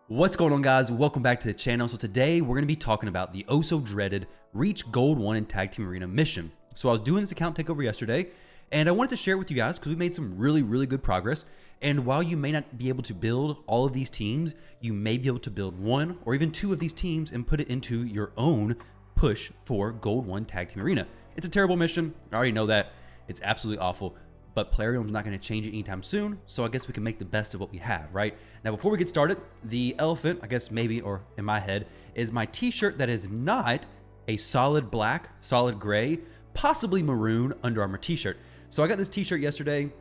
What's going on, guys? Welcome back to the channel. So today we're going to be talking about the so dreaded Reach Gold 1 in Tag Team Arena mission. So I was doing this account takeover yesterday, and I wanted to share it with you guys because we made some really good progress. And while you may not be able to build all of these teams, you may be able to build one or even two of these teams and put it into your own push for Gold 1 Tag Team Arena. It's a terrible mission. I already know that. It's absolutely awful. But Plarium's not going to change it anytime soon, so I guess we can make the best of what we have, right? Now, before we get started, the elephant, I guess maybe, or in my head, is my t-shirt that is not a solid black, solid gray, possibly maroon Under Armour t-shirt. So I got this t-shirt yesterday,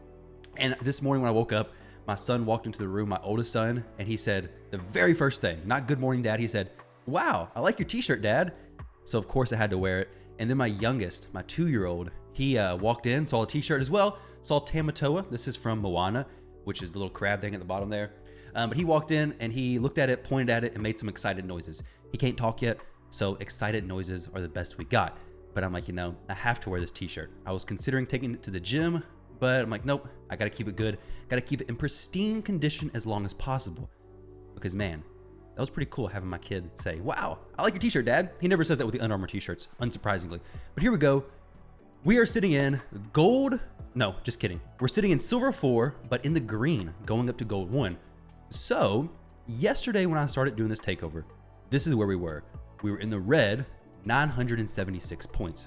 and this morning when I woke up, my son walked into the room, my oldest son, and he said the very first thing, not good morning, Dad, he said, "Wow, I like your t-shirt, Dad." So of course I had to wear it. And then my youngest, my 2-year-old, he walked in, saw a t-shirt as well, saw Tamatoa. This is from Moana, which is the little crab thing at the bottom there. But he walked in and he looked at it, pointed at it, and made some excited noises. He can't talk yet, so excited noises are the best we got. But I'm like, I have to wear this t-shirt. I was considering taking it to the gym, but I'm like, nope, I gotta keep it good. Gotta keep it in pristine condition as long as possible. Because man, that was pretty cool having my kid say, "Wow, I like your t-shirt, Dad." He never says that with the Under Armour t-shirts, unsurprisingly. But here we go. We are sitting in gold. No, just kidding. We're sitting in silver 4, but in the green, going up to gold 1. So yesterday when I started doing this takeover, this is where we were. We were in the red, 976 points.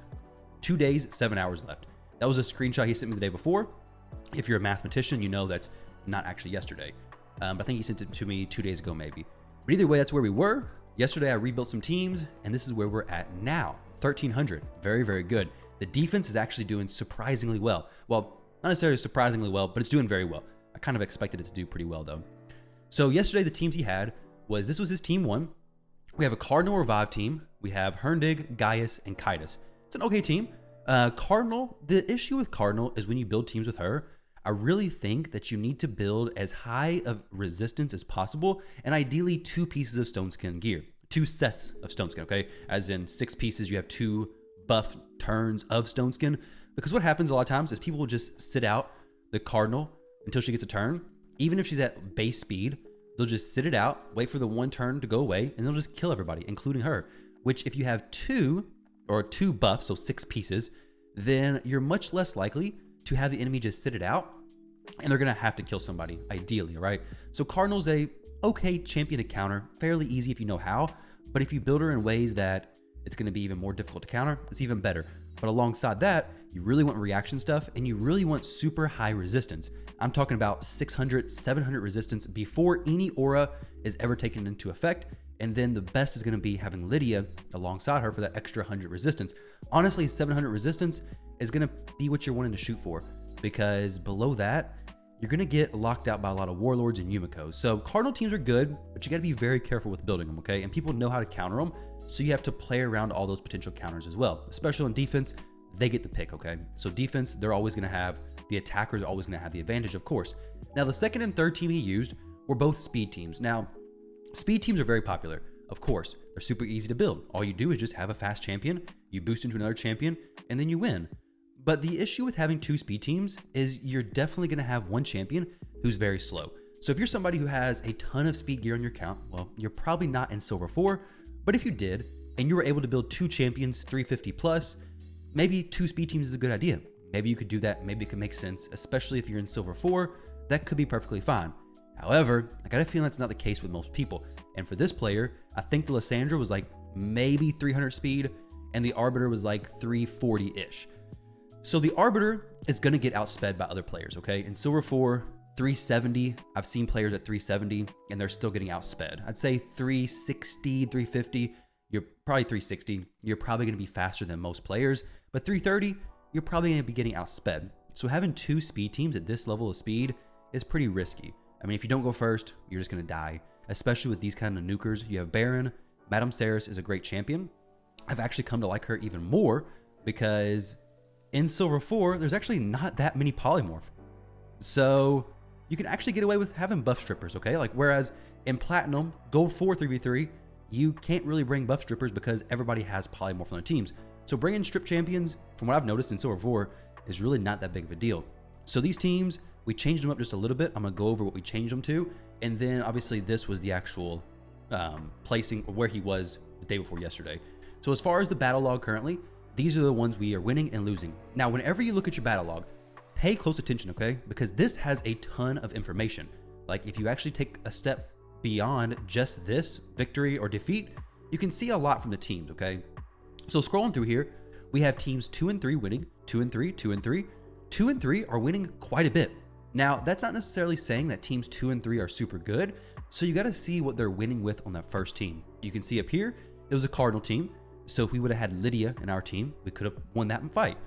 2 days, 7 hours left. That was a screenshot he sent me the day before. If you're a mathematician, you know that's not actually yesterday. But I think he sent it to me 2 days ago, maybe. But either way, that's where we were. Yesterday, I rebuilt some teams, and this is where we're at now. 1,300. Very good. The defense is actually doing surprisingly well. Well, not necessarily surprisingly well, but it's doing very well. I kind of expected it to do pretty well, though. So yesterday, the teams he had this was his team 1. We have a Cardinal Revive team. We have Herndig, Gaius, and Kitus. It's an okay team. Cardinal, the issue with Cardinal is when you build teams with her, I really think that you need to build as high of resistance as possible, and ideally 2 pieces of stone skin gear. 2 sets of stone skin, okay? As in 6 pieces, you have 2 buff turns of stone skin. Because what happens a lot of times is people will just sit out the Cardinal until she gets a turn. Even if she's at base speed, they'll just sit it out, wait for the 1 turn to go away, and they'll just kill everybody, including her. Which if you have 2 buffs, so 6 pieces, then you're much less likely to have the enemy just sit it out, and they're gonna have to kill somebody, ideally, right? So Cardinal's a okay champion to counter, fairly easy if you know how, but if you build her in ways that it's gonna be even more difficult to counter, it's even better. But alongside that, you really want reaction stuff, and you really want super high resistance. I'm talking about 600, 700 resistance before any aura is ever taken into effect. And then the best is gonna be having Lydia alongside her for that extra 100 resistance. Honestly, 700 resistance is gonna be what you're wanting to shoot for, because below that, you're gonna get locked out by a lot of Warlords and Yumikos. So Cardinal teams are good, but you gotta be very careful with building them, okay? And people know how to counter them, so you have to play around all those potential counters as well. Especially on defense, they get the pick, okay? So defense, they're always gonna have, the attackers are always gonna have the advantage, of course. Now, the second and third team he used were both speed teams. Now, speed teams are very popular. Of course, they're super easy to build. All you do is just have a fast champion, you boost into another champion, and then you win. But the issue with having 2 speed teams is you're definitely gonna have 1 champion who's very slow. So if you're somebody who has a ton of speed gear on your account, well, you're probably not in Silver 4, but if you did, and you were able to build 2 champions, 350 plus, maybe 2 speed teams is a good idea. Maybe you could do that, maybe it could make sense, especially if you're in Silver 4, that could be perfectly fine. However, I got a feeling that's not the case with most people. And for this player, I think the Lysandra was like maybe 300 speed, and the Arbiter was like 340-ish. So the Arbiter is gonna get outsped by other players, okay? In Silver 4, 370, I've seen players at 370, and they're still getting outsped. I'd say 360, 350, you're probably 360. You're probably gonna be faster than most players, but 330, you're probably gonna be getting outsped. So having 2 speed teams at this level of speed is pretty risky. I mean, if you don't go first, you're just gonna die, especially with these kind of nukers. You have Baron. Madame Ceres is a great champion. I've actually come to like her even more because in Silver 4, there's actually not that many polymorph. So you can actually get away with having buff strippers, okay? Like, whereas in Platinum, Gold 4 3v3, you can't really bring buff strippers because everybody has polymorph on their teams. So bringing strip champions, from what I've noticed in Silver 4, is really not that big of a deal. So these teams We changed them up just a little bit. I'm gonna go over what we changed them to. And then obviously this was the actual placing where he was the day before yesterday. So as far as the battle log currently, these are the ones we are winning and losing. Now, whenever you look at your battle log, pay close attention, okay? Because this has a ton of information. Like if you actually take a step beyond just this victory or defeat, you can see a lot from the teams, okay? So scrolling through here, we have teams 2 and 3 winning, 2 and 3, 2 and 3. 2 and 3 are winning quite a bit. Now, that's not necessarily saying that teams 2 and 3 are super good. So you got to see what they're winning with on that first team. You can see up here, it was a Cardinal team. So if we would have had Lydia in our team, we could have won that fight.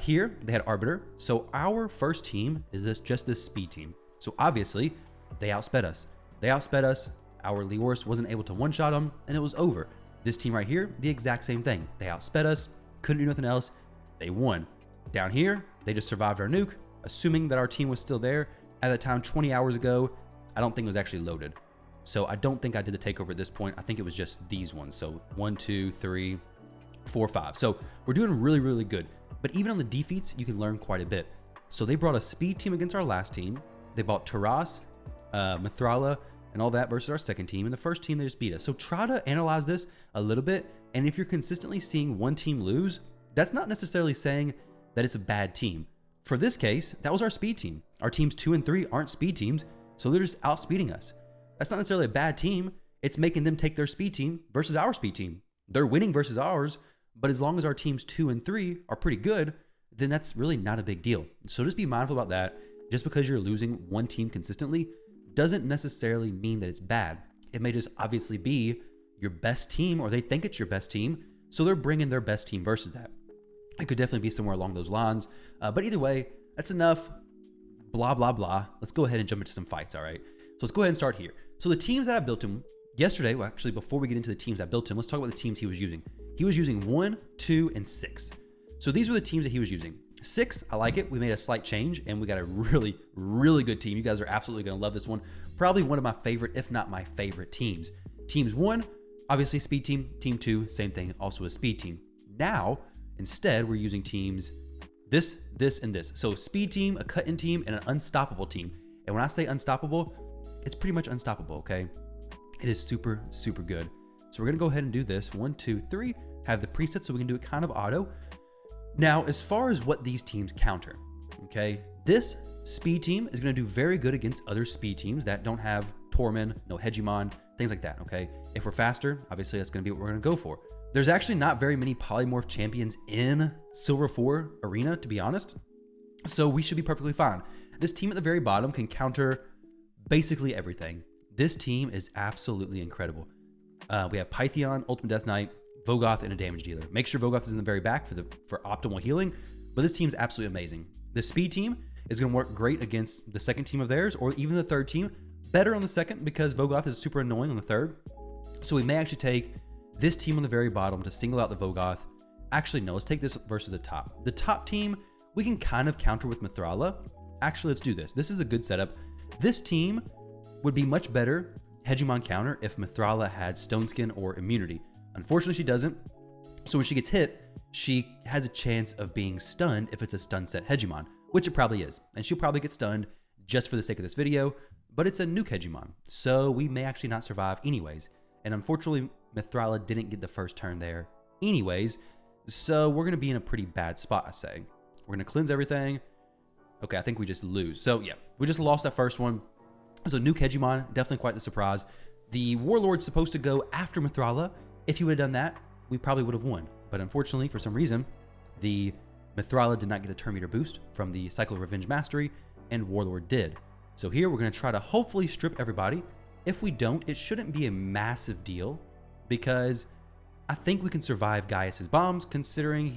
Here, they had Arbiter. So our first team is just this speed team. So obviously, they outsped us. Our Leoris wasn't able to one-shot them, and it was over. This team right here, the exact same thing. They outsped us, couldn't do nothing else. They won. Down here, they just survived our nuke, assuming that our team was still there. At the time, 20 hours ago, I don't think it was actually loaded. So I don't think I did the takeover at this point. I think it was just these ones. So 1, 2, 3, 4, 5. So we're doing really, really good. But even on the defeats, you can learn quite a bit. So they brought a speed team against our last team. They brought Taras, Mithrala, and all that versus our second team. And the first team, they just beat us. So try to analyze this a little bit. And if you're consistently seeing one team lose, that's not necessarily saying that it's a bad team. For this case, that was our speed team. Our teams 2 and 3 aren't speed teams, so they're just outspeeding us. That's not necessarily a bad team. It's making them take their speed team versus our speed team. They're winning versus ours, but as long as our teams 2 and 3 are pretty good, then that's really not a big deal. So just be mindful about that. Just because you're losing one team consistently doesn't necessarily mean that it's bad. It may just obviously be your best team, or they think it's your best team, so they're bringing their best team versus that. It could definitely be somewhere along those lines. But either way, that's enough blah, blah, blah. Let's go ahead and jump into some fights, all right? So let's go ahead and start here. So the teams that I built him yesterday, well, actually, before we get into the teams I built him, let's talk about the teams he was using. He was using 1, 2, and 6. So these were the teams that he was using. 6, I like it. We made a slight change, and we got a really, really good team. You guys are absolutely going to love this one. Probably one of my favorite, if not my favorite teams. Teams 1, obviously speed team. Team 2, same thing, also a speed team. Now, instead, we're using teams this, and this. So speed team, a cut-in team, and an unstoppable team. And when I say unstoppable, it's pretty much unstoppable, okay? It is super, super good. So we're going to go ahead and do this. 1, 2, 3. Have the preset so we can do it kind of auto. Now, as far as what these teams counter, okay, this speed team is going to do very good against other speed teams that don't have Torment, no Hegemon, things like that, okay? If we're faster, obviously that's going to be what we're going to go for. There's actually not very many polymorph champions in Silver 4 Arena, to be honest, so we should be perfectly fine. This team at the very bottom can counter basically everything. This team is absolutely incredible. We have Pythion, Ultimate Death Knight, Vogoth, and a damage dealer. Make sure Vogoth is in the very back for optimal healing, but this team is absolutely amazing. The speed team is going to work great against the second team of theirs, or even the third team. Better on the second because Vogoth is super annoying on the third. So we may actually take this team on the very bottom to single out the Vogoth. Actually, no, let's take this versus the top. The top team, we can kind of counter with Mithrala. Actually, let's do this. This is a good setup. This team would be much better Hegemon counter if Mithrala had Stone Skin or Immunity. Unfortunately, she doesn't. So when she gets hit, she has a chance of being stunned if it's a stun set Hegemon, which it probably is. And she'll probably get stunned just for the sake of this video, but it's a nuke Hegemon. So we may actually not survive anyways. And unfortunately, Mithrala didn't get the first turn there anyways. So we're going to be in a pretty bad spot, I say. We're going to cleanse everything. Okay, I think we just lose. So yeah, we just lost that first one. So nuke Hegemon, definitely quite the surprise. The Warlord's supposed to go after Mithrala. If you would have done that, we probably would have won. But unfortunately, for some reason, the Mithrala did not get the turn meter boost from the Cycle of Revenge Mastery, and Warlord did. So here we're going to try to hopefully strip everybody. If we don't, it shouldn't be a massive deal because I think we can survive Gaius's bombs considering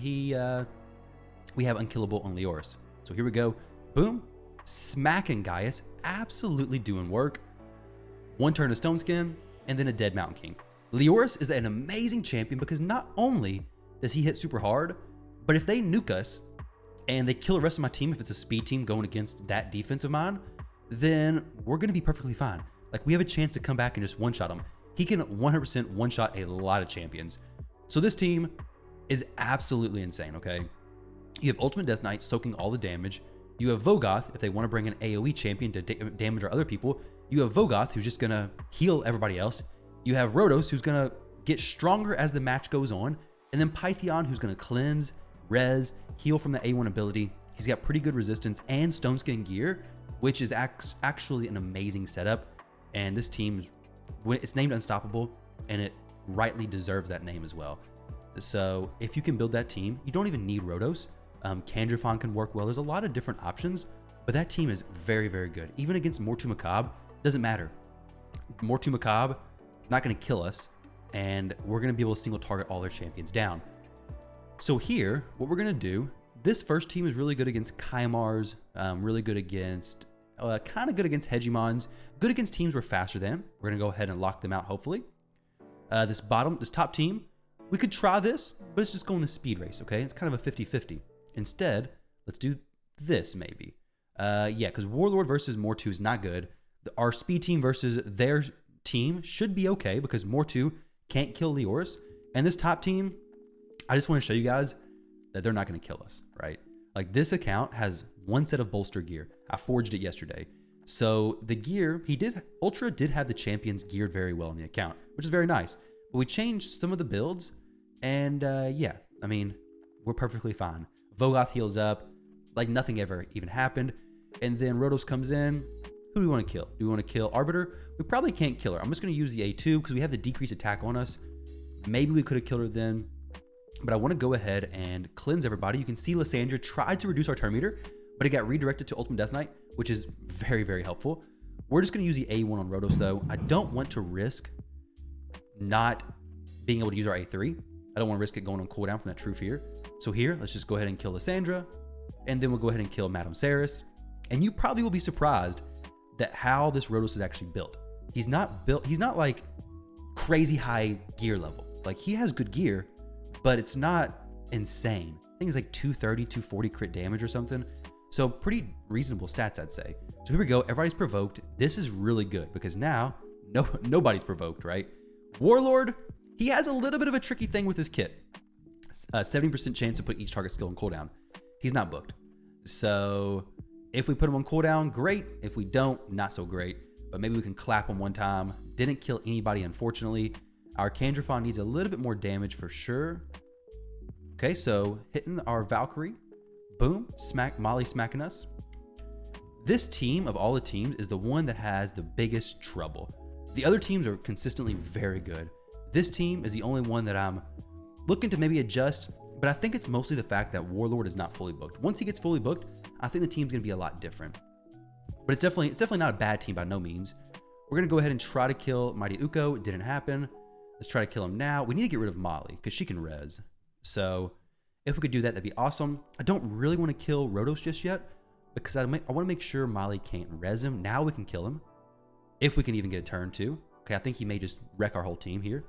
we have unkillable on Leoris. So here we go. Boom. Smacking Gaius. Absolutely doing work. One turn to Stone Skin and then a dead Mountain King. Leoris is an amazing champion because not only does he hit super hard, but if they nuke us and they kill the rest of my team, if it's a speed team going against that defense of mine, then we're going to be perfectly fine. Like, we have a chance to come back and just one-shot him. He can 100% one-shot a lot of champions. So this team is absolutely insane, okay? You have Ultimate Death Knight soaking all the damage. You have Vogoth, if they want to bring an AoE champion to damage our other people. You have Vogoth, who's just going to heal everybody else. You have Rhodos, who's going to get stronger as the match goes on. And then Pythion, who's going to cleanse, res, heal from the A1 ability. He's got pretty good resistance and stone skin gear, which is actually an amazing setup. And this team's, it's named Unstoppable, and it rightly deserves that name as well. So if you can build that team, you don't even need Rhodos. Kandrafon can work well. There's a lot of different options, but that team is very, very good. Even against Mortu Macabre, doesn't matter. Mortu Macabre, not going to kill us, and we're going to be able to single target all their champions down. So here, what we're going to do, this first team is really good against Kaimars, really good against, kind of good against Hegemons, good against teams we're faster than. We're going to go ahead and lock them out, hopefully. This top team, we could try this, but it's just going the speed race, okay? It's kind of a 50-50. Instead, let's do this maybe. Yeah, because Warlord versus Mortu is not good. Our speed team versus their team should be okay because Mortu can't kill Leoris. And this top team, I just want to show you guys that they're not going to kill us, right? Like this account has one set of bolster gear. I forged it yesterday. So the gear, Ultra did have the champions geared very well in the account, which is very nice. But we changed some of the builds and yeah, I mean, we're perfectly fine. Vogoth heals up like nothing ever even happened. And then Rhodos comes in. Who do we want to kill? Do we want to kill Arbiter? We probably can't kill her. I'm just going to use the A2 because we have the decreased attack on us. Maybe we could have killed her then. But I want to go ahead and cleanse everybody. You can see Lysandra tried to reduce our turn meter, but it got redirected to Ultimate Death Knight, which is very, very helpful. We're just going to use the A1 on Rhodos though. I don't want to risk not being able to use our A3. I don't want to risk it going on cooldown from that True Fear. So here, let's just go ahead and kill Lysandra, and then we'll go ahead and kill Madame Saris. And you probably will be surprised that how this Rhodos is actually built. He's not like crazy high gear level. Like he has good gear, but it's not insane. I think it's like 230, 240 crit damage or something. So pretty reasonable stats, I'd say. So here we go. Everybody's provoked. This is really good because now nobody's provoked, right? Warlord, he has a little bit of a tricky thing with his kit. 70% chance to put each target skill on cooldown. He's not booked. So if we put him on cooldown, great. If we don't, not so great. But maybe we can clap him one time. Didn't kill anybody, unfortunately. Our Kandrafon needs a little bit more damage for sure. Okay, so hitting our Valkyrie. Boom, Molly smacking us. This team of all the teams is the one that has the biggest trouble. The other teams are consistently very good. This team is the only one that I'm looking to maybe adjust, but I think it's mostly the fact that Warlord is not fully booked. Once he gets fully booked, I think the team's gonna be a lot different. But it's definitely not a bad team by no means. We're gonna go ahead and try to kill Mighty Uko. It didn't happen. Let's try to kill him now. We need to get rid of Molly because she can res. So if we could do that, that'd be awesome. I don't really want to kill Rhodos just yet because I want to make sure Molly can't res him. Now we can kill him if we can even get a turn too. Okay, I think he may just wreck our whole team here.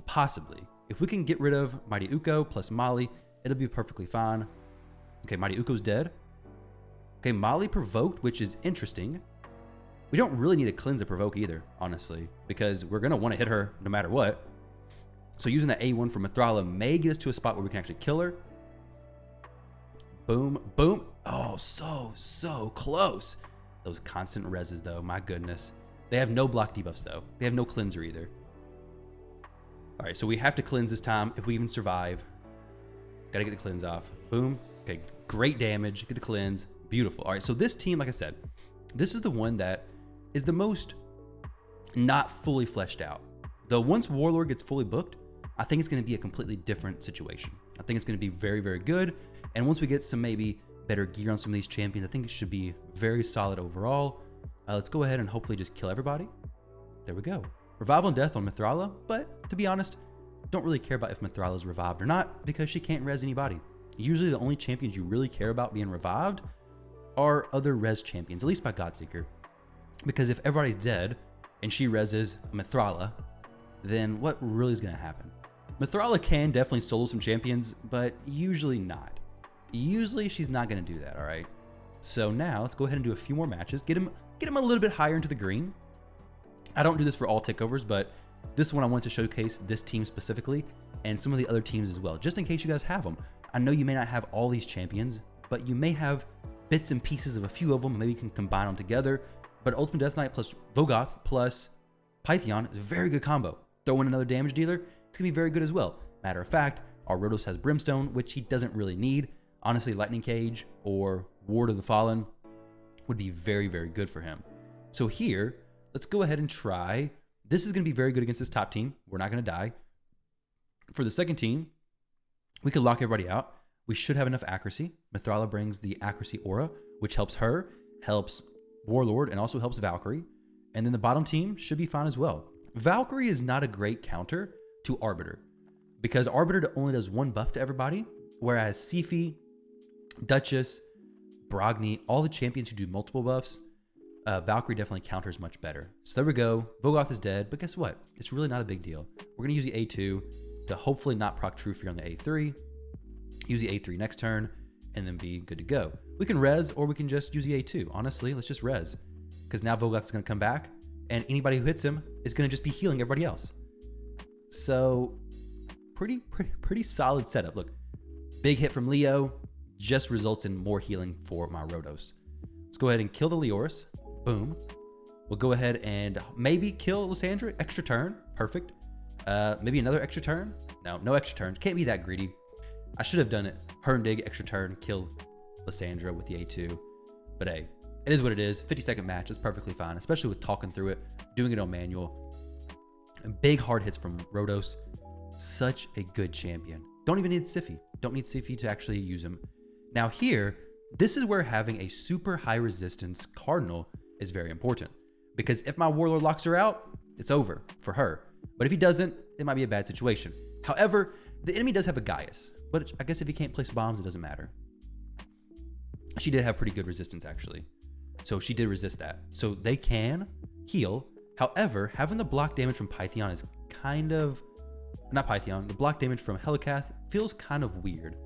Possibly. If we can get rid of Mighty Uko plus Molly, it'll be perfectly fine. Okay, Mighty Uko's dead. Okay, Molly provoked, which is interesting. We don't really need to cleanse the provoke either, honestly, because we're going to want to hit her no matter what. So using that A1 for Mithrala may get us to a spot where we can actually kill her. Boom, boom. Oh, so close. Those constant reses, though, my goodness. They have no block debuffs, though. They have no cleanser either. All right, so we have to cleanse this time if we even survive. Got to get the cleanse off. Boom. Okay, great damage. Get the cleanse. Beautiful. All right, so this team, like I said, this is the one that is the most not fully fleshed out. Though once Warlord gets fully booked, I think it's going to be a completely different situation. I think it's going to be very, very good. And once we get some maybe better gear on some of these champions, I think it should be very solid overall. Let's go ahead and hopefully just kill everybody. There we go. Revival and death on Mithrala, but to be honest, don't really care about if Mithrala is revived or not because she can't res anybody. Usually the only champions you really care about being revived are other res champions, at least by Godseeker. Because if everybody's dead and she reses Mithrala, then what really is going to happen? Mithrala can definitely solo some champions, but usually not. Usually she's not going to do that, all right? So now let's go ahead and do a few more matches. Get him a little bit higher into the green. I don't do this for all takeovers, but this one I want to showcase this team specifically and some of the other teams as well, just in case you guys have them. I know you may not have all these champions, but you may have bits and pieces of a few of them, maybe you can combine them together. But Ultimate Death Knight plus Vogoth plus Pythion is a very good combo. Throw in another damage dealer, it's going to be very good as well. Matter of fact, our Rotos has Brimstone, which he doesn't really need. Honestly, Lightning Cage or Ward of the Fallen would be very, very good for him. So here, let's go ahead and try. This is going to be very good against this top team. We're not going to die. For the second team, we could lock everybody out. We should have enough accuracy. Mithrala brings the accuracy aura, which helps her, helps Warlord, and also helps Valkyrie. And then the bottom team should be fine as well. Valkyrie is not a great counter to Arbiter because Arbiter only does one buff to everybody, whereas Sifi, Duchess, Brogni, all the champions who do multiple buffs, Valkyrie definitely counters much better. So there we go. Vogoth is dead, but guess what? It's really not a big deal. We're going to use the A2 to hopefully not proc True Fear on the A3. Use the A3 next turn, and then be good to go. We can res, or we can just use the A2. Honestly, let's just res. Because now Vogoth is going to come back, and anybody who hits him is going to just be healing everybody else. So, pretty solid setup. Look, big hit from Leo just results in more healing for my Rotos. Let's go ahead and kill the Leoris. Boom. We'll go ahead and maybe kill Lysandra. Extra turn. Perfect. Maybe another extra turn. No extra turns. Can't be that greedy. I should have done it. Hermdig, extra turn, kill Lysandra with the A2. But hey, it is what it is. 50-second match is perfectly fine, especially with talking through it, doing it on manual. And big hard hits from Rotos. Such a good champion. Don't even need Sifi. Don't need Sifi to actually use him. Now here, this is where having a super high resistance Cardinal is very important. Because if my Warlord locks her out, it's over for her. But if he doesn't, it might be a bad situation. However, the enemy does have a Gaius. But I guess if he can't place bombs, it doesn't matter. She did have pretty good resistance, actually. So she did resist that. So they can heal. However, having the block damage from Pythion is kind of... Not Pythion. The block damage from Helicath feels kind of weird.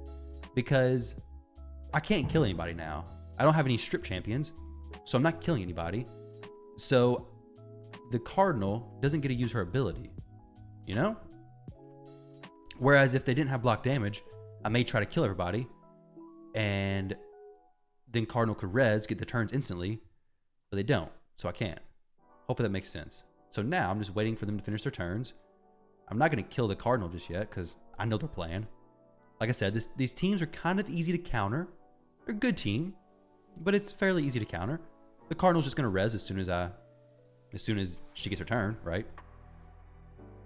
Because I can't kill anybody now. I don't have any strip champions. So I'm not killing anybody. So the Cardinal doesn't get to use her ability. You know? Whereas if they didn't have block damage, I may try to kill everybody, and then Cardinal could res, get the turns instantly, but they don't, so I can't. Hopefully that makes sense. So now I'm just waiting for them to finish their turns. I'm not going to kill the Cardinal just yet, because I know their plan. Like I said, these teams are kind of easy to counter. They're a good team, but it's fairly easy to counter. The Cardinal's just going to res as soon as she gets her turn, right?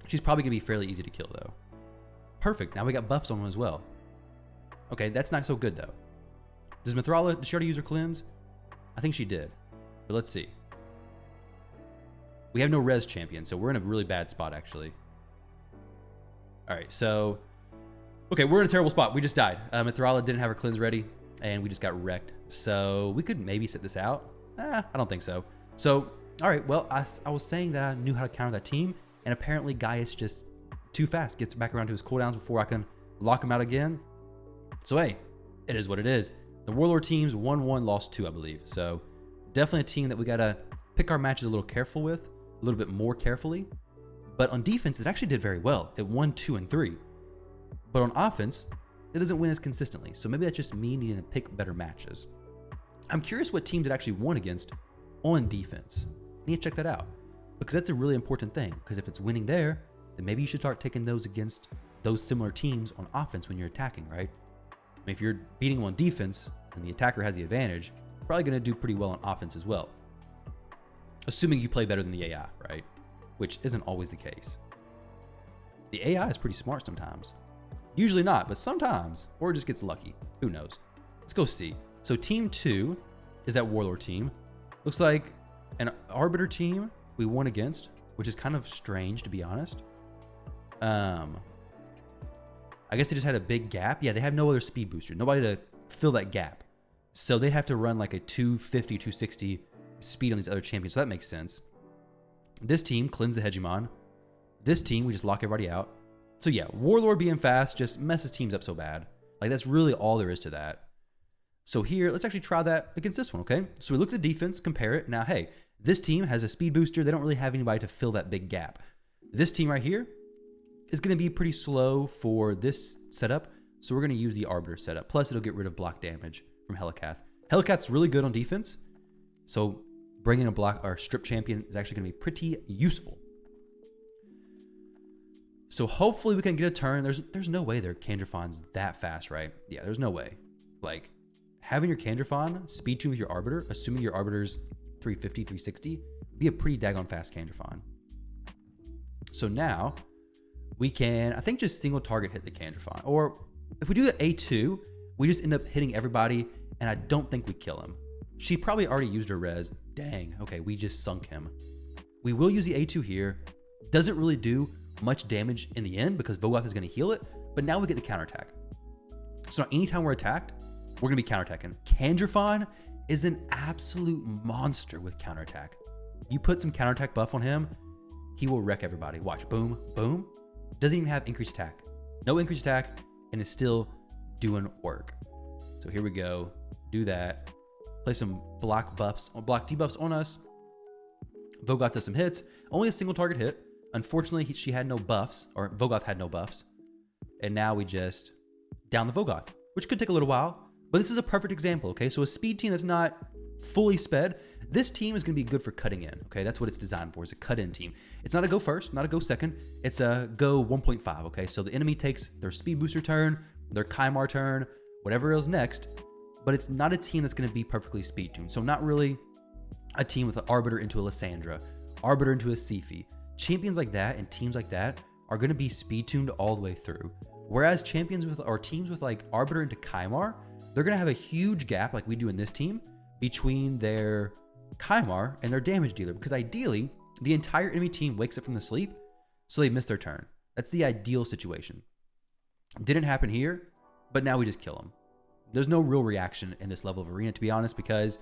She's probably going to be fairly easy to kill, though. Perfect. Now we got buffs on them as well. Okay, that's not so good, though. Does Mithrala, did she already use her cleanse? I think she did. But let's see. We have no res champion, so we're in a really bad spot, actually. All right, so... Okay, we're in a terrible spot. We just died. Mithrala didn't have her cleanse ready, and we just got wrecked. So we could maybe sit this out. I don't think so. So, all right, well, I was saying that I knew how to counter that team, and apparently Gaius just too fast gets back around to his cooldowns before I can lock him out again. So, hey, it is what it is. The Warlord teams 1-1, lost 2, I believe. So, definitely a team that we got to pick our matches a little careful with, a little bit more carefully. But on defense, it actually did very well. It won 2 and 3. But on offense, it doesn't win as consistently. So maybe that's just me needing to pick better matches. I'm curious what teams it actually won against on defense. I need to check that out. Because that's a really important thing. Because if it's winning there, then maybe you should start taking those against those similar teams on offense when you're attacking, right? I mean, if you're beating them on defense and the attacker has the advantage, you're probably going to do pretty well on offense as well. Assuming you play better than the AI, right? Which isn't always the case. The AI is pretty smart sometimes. Usually not, but sometimes. Or it just gets lucky. Who knows? Let's go see. So team 2 is that Warlord team. Looks like an Arbiter team we won against, which is kind of strange, to be honest. I guess they just had a big gap. Yeah, they have no other speed booster. Nobody to fill that gap. So they'd have to run like a 250, 260 speed on these other champions. So that makes sense. This team, cleanse the Hegemon. This team, we just lock everybody out. So yeah, Warlord being fast just messes teams up so bad. Like, that's really all there is to that. So here, let's actually try that against this one, okay? So we look at the defense, compare it. Now, hey, this team has a speed booster. They don't really have anybody to fill that big gap. This team right here is going to be pretty slow for this setup. So we're going to use the Arbiter setup. Plus, it'll get rid of block damage from Helicath. Hellcat's really good on defense, so bringing a block or strip champion is actually going to be pretty useful. So hopefully we can get a turn. There's no way their Kandrafon's that fast, right? Yeah, there's no way. Like, having your Kandrafon speed tune with your Arbiter, assuming your Arbiter's 350, 360, be a pretty daggone fast Kandrafon. So now we can, I think, just single target hit the Kandrafon. Or if we do the A2, we just end up hitting everybody, and I don't think we kill him. She probably already used her res. Dang, okay, we just sunk him. We will use the A2 here. Doesn't really do much damage in the end because Vogoth is going to heal it, but now we get the counterattack. So now anytime we're attacked, we're going to be counterattacking. Kandrafon is an absolute monster with counterattack. You put some counterattack buff on him, he will wreck everybody. Watch, boom, boom. Doesn't even have increased attack. No increased attack, and is still doing work. So here we go. Do that. Play some block debuffs on us. Vogoth does some hits. Only a single target hit. Unfortunately, she had no buffs, or Vogoth had no buffs. And now we just down the Vogoth, which could take a little while. But this is a perfect example, okay? So a speed team that's not fully sped, this team is going to be good for cutting in, okay? That's what it's designed for, is a cut-in team. It's not a go first, not a go second. It's a go 1.5, okay? So the enemy takes their speed booster turn, their Kymar turn, whatever is next, but it's not a team that's going to be perfectly speed tuned. So not really a team with an Arbiter into a Lysandra, Arbiter into a Siphi. Champions like that and teams like that are going to be speed tuned all the way through. Whereas champions with, or teams with like Arbiter into Kymar, they're going to have a huge gap like we do in this team between their Kymar and their damage dealer, because ideally the entire enemy team wakes up from the sleep, so they miss their turn. That's the ideal situation. Didn't happen here, but now we just kill them. There's no real reaction in this level of arena, to be honest, because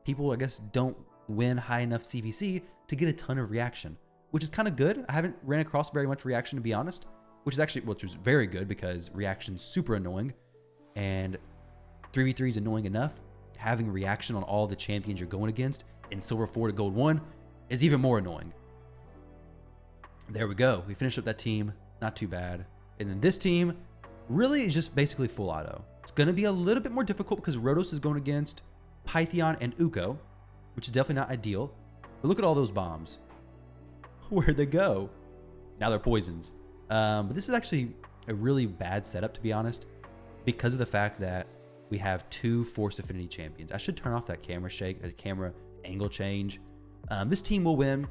people, I guess, don't win high enough CVC to get a ton of reaction, which is kind of good. I haven't ran across very much reaction, to be honest, which was very good because reaction's super annoying, and 3v3 is annoying enough. Having reaction on all the champions you're going against in Silver 4 to Gold 1 is even more annoying. There we go. We finished up that team. Not too bad. And then this team really is just basically full auto. It's going to be a little bit more difficult because Rhodos is going against Pythion and Uko, which is definitely not ideal. But look at all those bombs. Where'd they go? Now they're poisons. But this is actually a really bad setup, to be honest, because of the fact that we have two Force Affinity champions. I should turn off that camera shake, camera angle change. This team will win.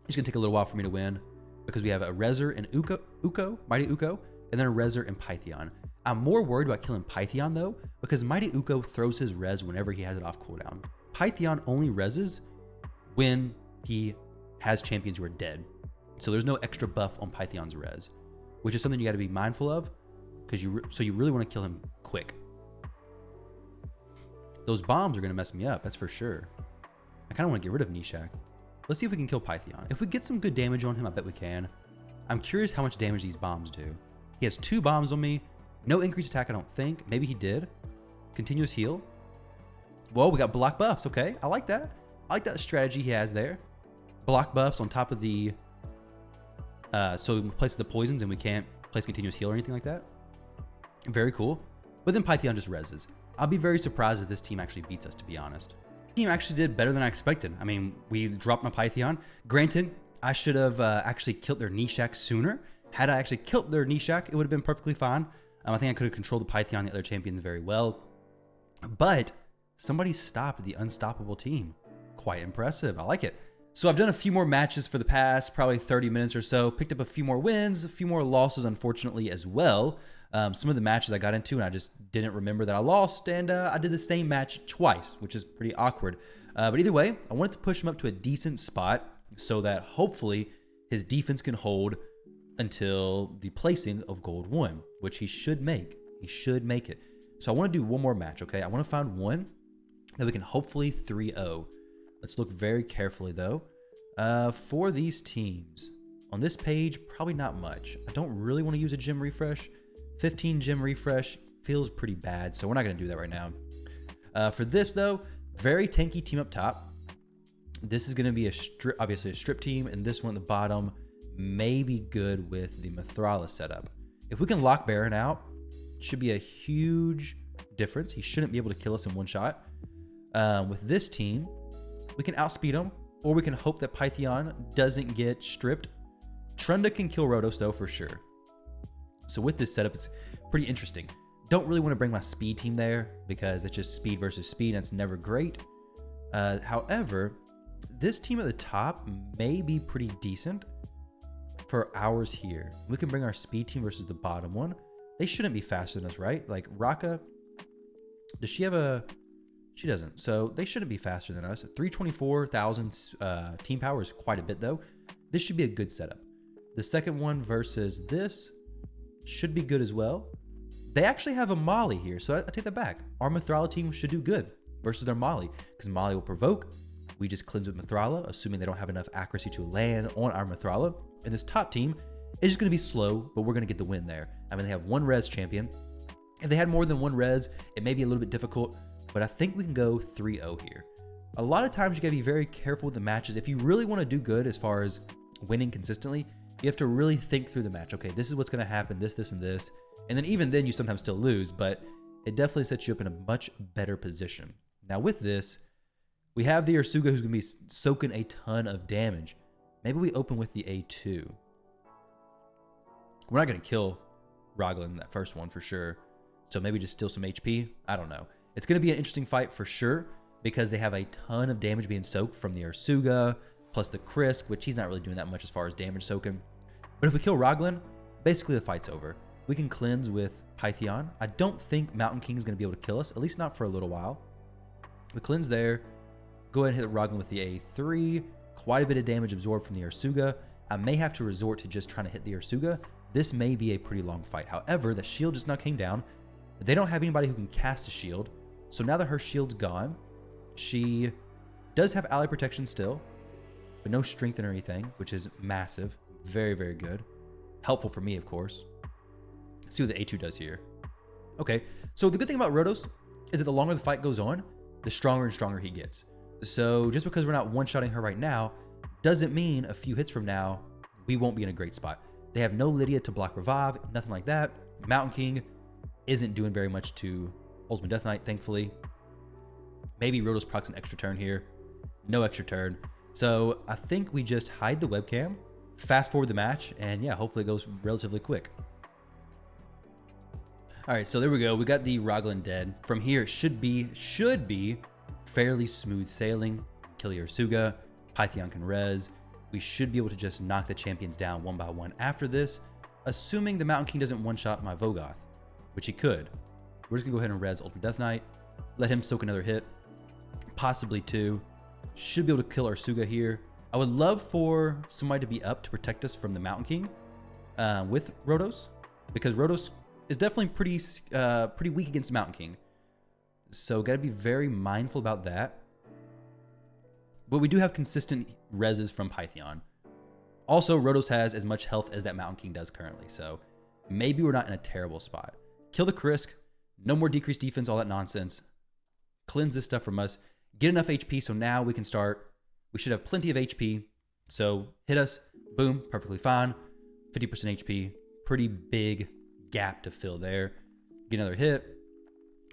It's going to take a little while for me to win because we have a Rezer and Uko, Mighty Uko, and then a Rezer and Pythion. I'm more worried about killing Pythion though, because Mighty Uko throws his res whenever he has it off cooldown. Pythion only reses when he has champions who are dead. So there's no extra buff on Pythion's res, which is something you got to be mindful of, because you really want to kill him quick. Those bombs are going to mess me up, that's for sure. I kind of want to get rid of Nishak. Let's see if we can kill Pythion. If we get some good damage on him, I bet we can. I'm curious how much damage these bombs do. He has 2 bombs on me. No increased attack, I don't think. Maybe he did. Continuous heal. Well, we got block buffs, okay. I like that. I like that strategy he has there. Block buffs on top of the... so we place the poisons and we can't place continuous heal or anything like that. Very cool. But then Pythion just reses. I'll be very surprised if this team actually beats us, to be honest. The team actually did better than I expected. I mean, we dropped my Pythion. Granted, I should have actually killed their Nishak sooner. Had I actually killed their Nishak, it would have been perfectly fine. I think I could have controlled the Pythion and the other champions very well. But somebody stopped the unstoppable team. Quite impressive. I like it. So I've done a few more matches for the past probably 30 minutes or so. Picked up a few more wins, a few more losses, unfortunately, as well. Some of the matches I got into and I just didn't remember that I lost, and I did the same match twice, which is pretty awkward. But either way, I wanted to push him up to a decent spot so that hopefully his defense can hold until the placing of Gold 1, which he should make. He should make it. So I want to do one more match, okay? I want to find one that we can hopefully 3-0. Let's look very carefully, though. For these teams, on this page, probably not much. I don't really want to use a gym refresh. 15 gym refresh feels pretty bad, so we're not going to do that right now. For this, though, very tanky team up top. This is going to be obviously a strip team, and this one at the bottom may be good with the Mithrala setup. If we can lock Baron out, it should be a huge difference. He shouldn't be able to kill us in one shot. With this team, we can outspeed him, or we can hope that Pythion doesn't get stripped. Trunda can kill Rotos though, for sure. So with this setup, it's pretty interesting. Don't really want to bring my speed team there because it's just speed versus speed, and it's never great. However, this team at the top may be pretty decent for ours here. We can bring our speed team versus the bottom one. They shouldn't be faster than us, right? Like Raka, does she have a... She doesn't. So they shouldn't be faster than us. 324,000 team power is quite a bit though. This should be a good setup. The second one versus this should be good as well. They actually have a Molly here, so I take that back. Our Mithrala team should do good versus their Molly, because Molly will provoke. We just cleanse with Mithrala, assuming they don't have enough accuracy to land on our Mithrala. And this top team is just going to be slow, but we're going to get the win there. I mean, they have one res champion. If they had more than one res, it may be a little bit difficult, but I think we can go 3-0 here. A lot of times you got to be very careful with the matches. If you really want to do good as far as winning consistently, you have to really think through the match. Okay, this is what's going to happen, this, and this. And then even then you sometimes still lose, but it definitely sets you up in a much better position. Now with this, we have the Ursuga who's going to be soaking a ton of damage. Maybe we open with the A2. We're not going to kill Roglin in that first one for sure. So maybe just steal some HP. I don't know. It's going to be an interesting fight for sure because they have a ton of damage being soaked from the Ursuga, plus the Krisk, which he's not really doing that much as far as damage soaking. But if we kill Roglin, basically the fight's over. We can cleanse with Pythion. I don't think Mountain King is going to be able to kill us, at least not for a little while. We cleanse there. Go ahead and hit Roglin with the A3. Quite a bit of damage absorbed from the Ursuga. I may have to resort to just trying to hit the Ursuga. This may be a pretty long fight. However, the shield just now came down. They don't have anybody who can cast a shield. So now that her shield's gone, she does have ally protection still, but no strength or anything, which is massive. Very, very good. Helpful for me, of course. Let's see what the A2 does here. Okay, so the good thing about Rotos is that the longer the fight goes on, the stronger and stronger he gets. So just because we're not one-shotting her right now, doesn't mean a few hits from now, we won't be in a great spot. They have no Lydia to block revive, nothing like that. Mountain King isn't doing very much to Ultimate Death Knight, thankfully. Maybe Rotos procs an extra turn here. No extra turn. So I think we just hide the webcam, fast forward the match, and yeah, hopefully it goes relatively quick. All right, so there we go. We got the Roglin dead. From here, it should be fairly smooth sailing. Kill the Ursuga. Pythion can res. We should be able to just knock the champions down one by one after this, assuming the Mountain King doesn't one-shot my Vogoth, which he could. We're just gonna go ahead and res Ultimate Death Knight, let him soak another hit, possibly two. Should be able to kill Ursuga here. I would love for somebody to be up to protect us from the Mountain King with Rotos, because Rotos is definitely pretty weak against the Mountain King. So gotta be very mindful about that. But we do have consistent reses from Pythion. Also, Rotos has as much health as that Mountain King does currently, so maybe we're not in a terrible spot. Kill the Krisk, no more decreased defense, all that nonsense. Cleanse this stuff from us. Get enough HP so now we can start. We should have plenty of HP. So hit us, boom, perfectly fine. 50% HP, pretty big gap to fill there. Get another hit,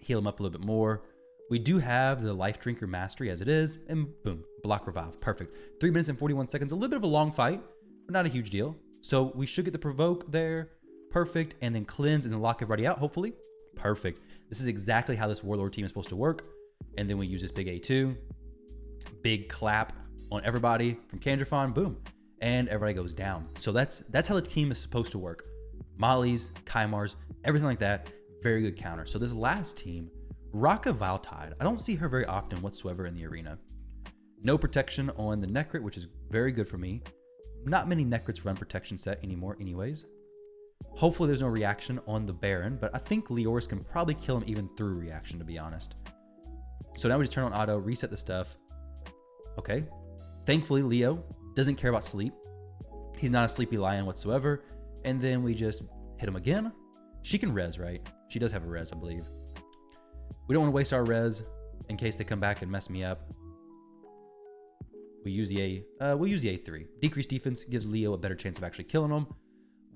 heal him up a little bit more. We do have the Life Drinker Mastery as it is, and boom, block revive, perfect. 3 minutes and 41 seconds, a little bit of a long fight, but not a huge deal. So we should get the provoke there, perfect, and then cleanse and then lock everybody out, hopefully. Perfect. This is exactly how this Warlord team is supposed to work. And then we use this big A2, big clap on everybody from Kandrafon, boom, and everybody goes down. So that's how the team is supposed to work. Mollies, Kymars, everything like that, very good counter. So this last team, Raka Viletide, I don't see her very often whatsoever in the arena. No protection on the Necrit, which is very good for me. Not many Necrits run protection set anymore anyways. Hopefully there's no reaction on the Baron, but I think Leoris can probably kill him even through reaction, to be honest. So now we just turn on auto, reset the stuff. Okay. Thankfully, Leo doesn't care about sleep. He's not a sleepy lion whatsoever. And then we just hit him again. She can res, right? She does have a res, I believe. We don't want to waste our res in case they come back and mess me up. We'll use the A3. Decreased defense gives Leo a better chance of actually killing him.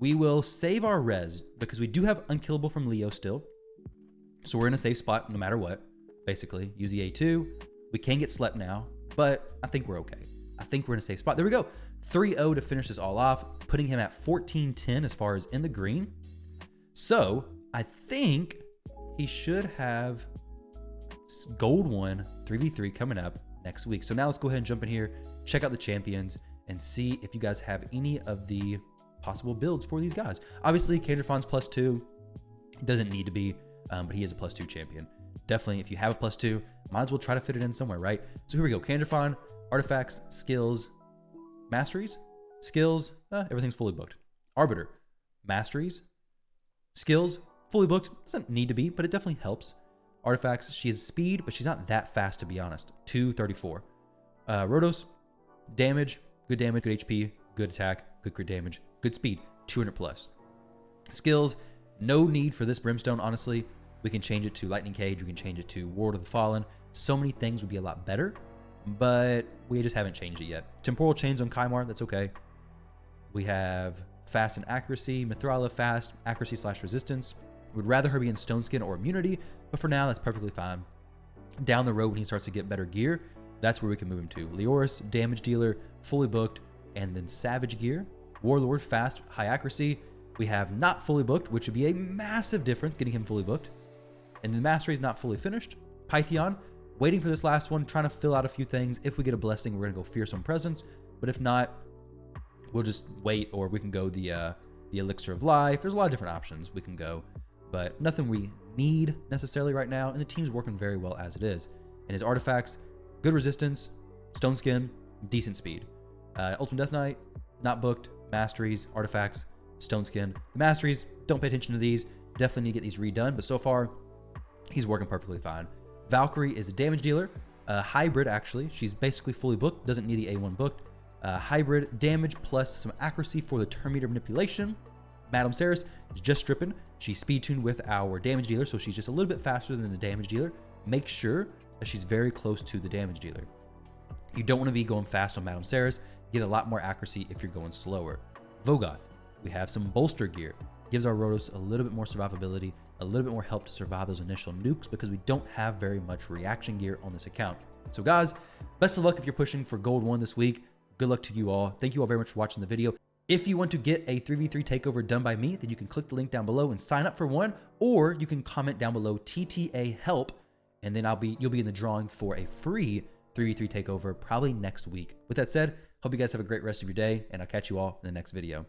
We will save our res because we do have unkillable from Leo still. So we're in a safe spot no matter what, basically. Use the A2. We can get slept now, but I think we're okay. I think we're in a safe spot. There we go. 3-0 to finish this all off, putting him at 14-10 as far as in the green. So I think he should have gold 1 3v3 coming up next week. So now let's go ahead and jump in here, check out the champions, and see if you guys have any of the possible builds for these guys. Obviously, Kandrafon's +2. Doesn't need to be, but he is a +2 champion. Definitely, if you have a +2, might as well try to fit it in somewhere, right? So here we go. Kandrafon, artifacts, skills, masteries, skills, everything's fully booked. Arbiter, masteries, skills, fully booked. Doesn't need to be, but it definitely helps. Artifacts, she has speed, but she's not that fast, to be honest. 234. Rhodos, damage, good HP, good attack, good crit damage, good speed, 200+. Skills, no need for this Brimstone, honestly. We can change it to Lightning Cage, we can change it to Ward of the Fallen. So many things would be a lot better, but we just haven't changed it yet. Temporal Chains on Kymar, that's okay. We have fast and accuracy, Mithrala fast, accuracy / resistance. Would rather her be in Stone Skin or immunity, but for now, that's perfectly fine. Down the road, when he starts to get better gear, that's where we can move him to. Leoris, damage dealer, fully booked, and then Savage gear. Warlord, fast, high accuracy. We have not fully booked, which would be a massive difference getting him fully booked. And the Mastery is not fully finished. Pythion, waiting for this last one, trying to fill out a few things. If we get a blessing, we're going to go Fearsome Presence, but if not, we'll just wait, or we can go the Elixir of Life. There's a lot of different options we can go, but nothing we need necessarily right now, and the team's working very well as it is. And his artifacts, good resistance, Stone Skin, decent speed. Ultimate Death Knight, not booked, masteries, artifacts, Stone Skin. The masteries, don't pay attention to these, definitely need to get these redone, but so far, he's working perfectly fine. Valkyrie is a damage dealer, hybrid actually. She's basically fully booked, doesn't need the A1 booked. Hybrid, damage plus some accuracy for the turn meter manipulation. Madame Ceres is just stripping. She's speed tuned with our damage dealer, so she's just a little bit faster than the damage dealer. Make sure that she's very close to the damage dealer. You don't want to be going fast on Madame Ceres. Get a lot more accuracy if you're going slower. Vogoth, we have some bolster gear. Gives our Rhodos a little bit more survivability, a little bit more help to survive those initial nukes because we don't have very much reaction gear on this account. So guys, best of luck if you're pushing for gold 1 this week. Good luck to you all. Thank you all very much for watching the video. If you want to get a 3v3 takeover done by me, then you can click the link down below and sign up for one, or you can comment down below TTA help, and then you'll be in the drawing for a free 3v3 takeover probably next week. With that said, hope you guys have a great rest of your day, and I'll catch you all in the next video.